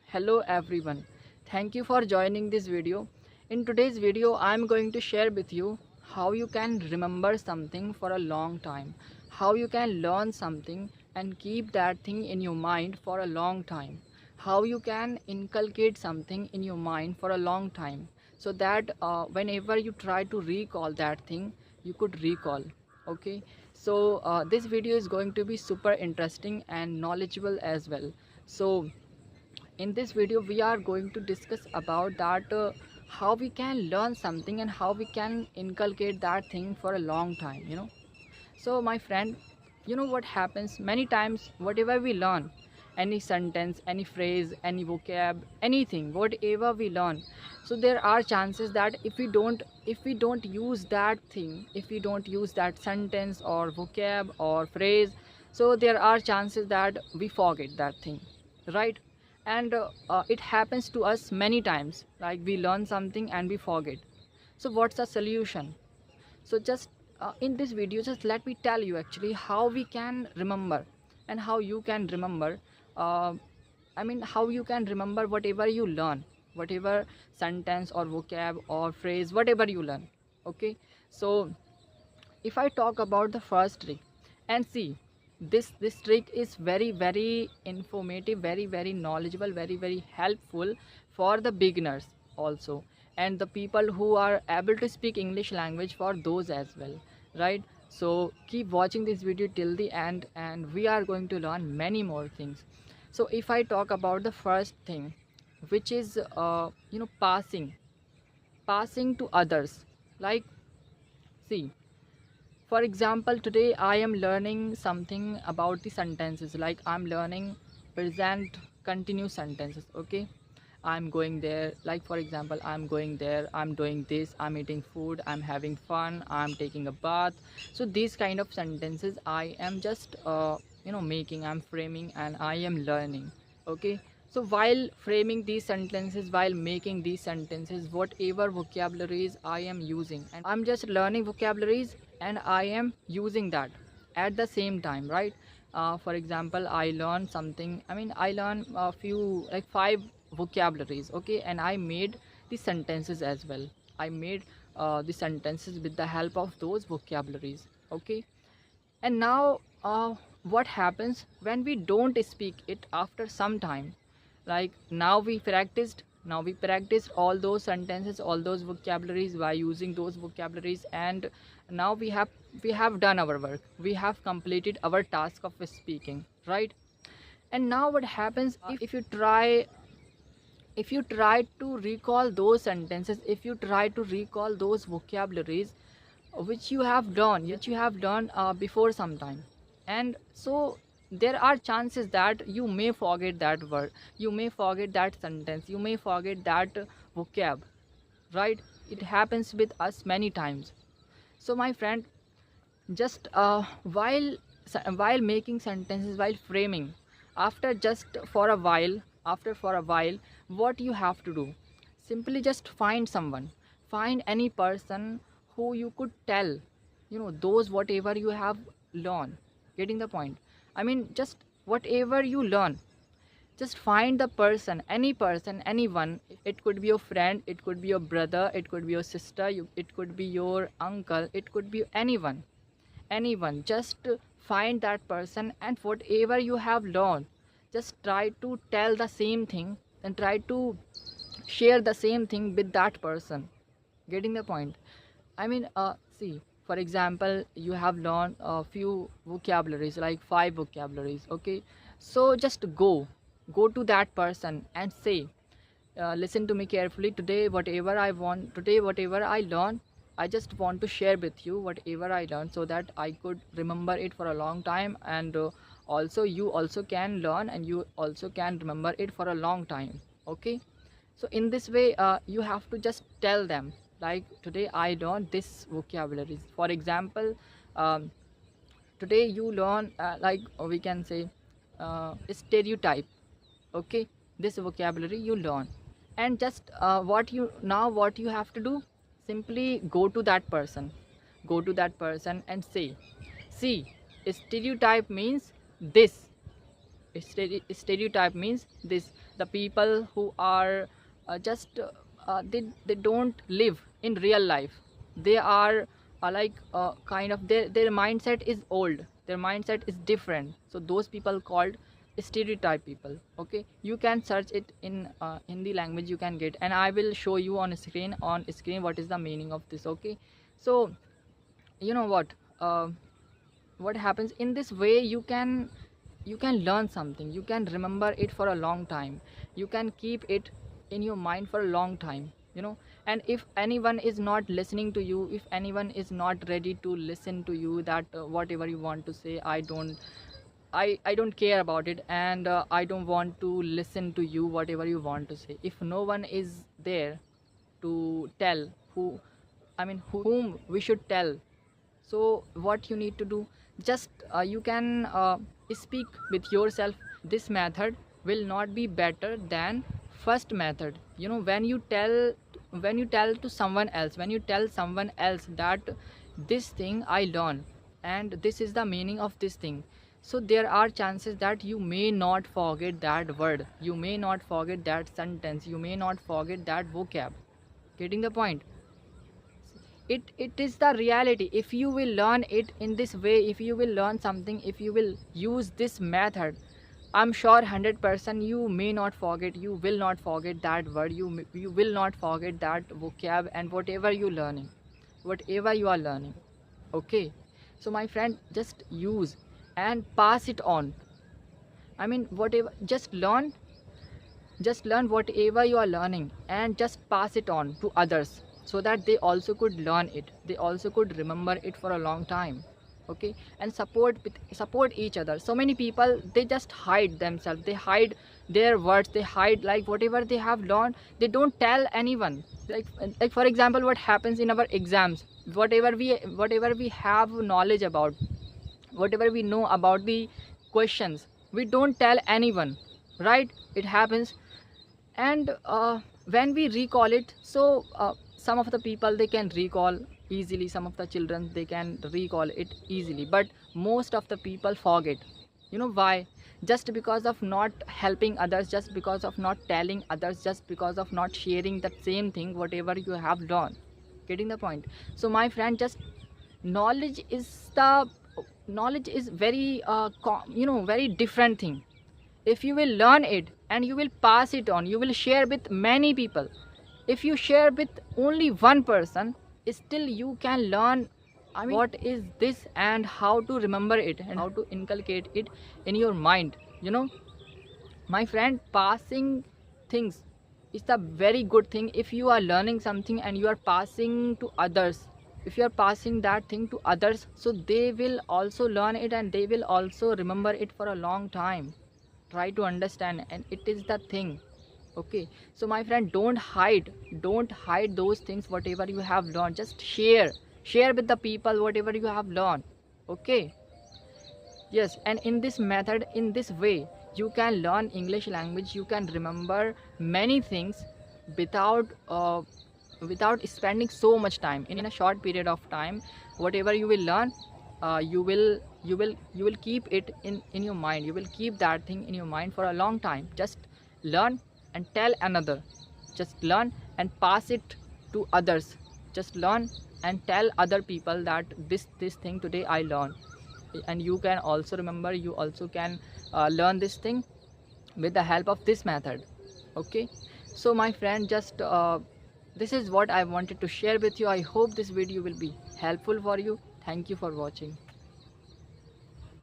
Hello everyone. Thank you for joining this video. In today's video, I am going to share with you how you can remember something for a long time, how you can learn something and keep that thing in your mind for a long time, how you can inculcate something in your mind for a long time so that whenever you try to recall that thing, you could recall. Okay, so this video is going to be super interesting and knowledgeable as well. So in this video we are going to discuss about that how we can learn something and how we can inculcate that thing for a long time. So my friend, you know what happens many times, whatever we learn, any sentence, any phrase, any vocab, anything, whatever we learn, so there are chances that if we don't use that thing, if we don't use that sentence or vocab or phrase, so there are chances that we forget that thing, right? And it happens to us many times, like we learn something and we forget. So what's the solution? So just in this video, just let me tell you actually how we can remember and how you can remember. uh, how you can remember whatever you learn, whatever sentence or vocab or phrase, whatever you learn. Okay, so if I talk about the first trick, and see, this trick is very informative, very knowledgeable, very helpful for the beginners also, and the people who are able to speak English language, for those as well, right? So keep watching this video till the end and we are going to learn many more things. So if I talk about the first thing, which is passing to others, like, see, for example, today I am learning something about the sentences, like I'm learning present continuous sentences. Okay, I'm going there, like for example, I'm going there, I'm doing this, I'm eating food, I'm having fun, I'm taking a bath. So these kind of sentences I am just making, I'm framing and I am learning. Okay, so while framing these sentences, while making these sentences, whatever vocabularies I am using, and I'm just learning vocabularies and I am using that at the same time, right? For example, I learn something, I learn a few, like five vocabularies. Okay, and I made the sentences as well. I made the sentences with the help of those vocabularies. Okay, and now what happens when we don't speak it after some time? Like now we practiced all those sentences, all those vocabularies by using those vocabularies, and now we have done our work, we have completed our task of speaking, right? And now what happens if you try to recall those sentences, if you try to recall those vocabularies which you have done before some time, and so there are chances that you may forget that word, you may forget that sentence, you may forget that vocab, right? It happens with us many times. So my friend, just while making sentences, while framing, after just for a while, what you have to do, simply just find someone, find any person who you could tell, those whatever you have learned. Getting the point? Just whatever you learn, just find the person, anyone. It could be your friend, it could be your brother, it could be your sister, it could be your uncle, it could be anyone. Just find that person, and whatever you have learned, just try to tell the same thing and try to share the same thing with that person. Getting the point? See, for example, you have learned a few vocabularies, like five vocabularies. Okay, so just go to that person and say, listen to me carefully. Today whatever I learned, I just want to share with you whatever I learned, so that I could remember it for a long time, and also you also can learn and you also can remember it for a long time. Okay, so in this way, you have to just tell them, like, today I learned this vocabularies. For example, um, today you learn, we can say, stereotype. Okay, this vocabulary you learn, and just what you have to do, simply go to that person and say, see, stereotype means this. Stereotype means this: the people who are just they don't live in real life. They are kind of, their mindset is old, their mindset is different, so those people called stereotype people. Okay, you can search it in Hindi language, you can get, and I will show you on screen what is the meaning of this. Okay, so you know what happens in this way: you can learn something, you can remember it for a long time, you can keep it in your mind for a long time, and if anyone is not listening to you, if anyone is not ready to listen to you, that whatever you want to say, I don't care about it, and I don't want to listen to you whatever you want to say. If no one is there to tell whom we should tell, so what you need to do, just you can speak with yourself. This method will not be better than first method. When you tell to someone else, when you tell someone else that this thing I learned and this is the meaning of this thing, so there are chances that you may not forget that word, you may not forget that sentence, you may not forget that vocab. Getting the point? It is the reality. If you will learn it in this way, if you will learn something, if you will use this method, I'm sure 100% you may not forget, you will not forget that word, you will not forget that vocab, and whatever you are learning. Okay, so my friend, just use and pass it on. Whatever, just learn whatever you are learning and just pass it on to others, so that they also could learn it, they also could remember it for a long time. Okay, and support each other. So many people, they just hide themselves, they hide their words, they hide like whatever they have learned, they don't tell anyone. Like for example, what happens in our exams, whatever we have knowledge about, whatever we know about the questions, we don't tell anyone, right? It happens. And when we recall it, so some of the people, they can recall easily, some of the children, they can recall it easily, but most of the people forget. Why? Just because of not helping others, just because of not telling others, just because of not sharing that same thing whatever you have learned. Getting the point? So my friend, just knowledge is very very different thing. If you will learn it and you will pass it on, you will share with many people. If you share with only one person, still you can learn what is this and how to remember it and how to inculcate it in your mind. My friend, passing things is the very good thing. If you are learning something and you are passing to others, if you are passing that thing to others, so they will also learn it and they will also remember it for a long time. Try to understand, and it is the thing. Okay, so my friend, don't hide those things whatever you have learned. Just share with the people whatever you have learned. Okay, yes, and in this method, in this way, you can learn English language, you can remember many things without spending so much time. In a short period of time, whatever you will learn, you will keep it in your mind, you will keep that thing in your mind for a long time. Just learn and tell another, just learn and pass it to others, just learn and tell other people that this thing today I learned, and you can also remember, you also can learn this thing with the help of this method. Okay, so my friend, just this is what I wanted to share with you. I hope this video will be helpful for you. Thank you for watching.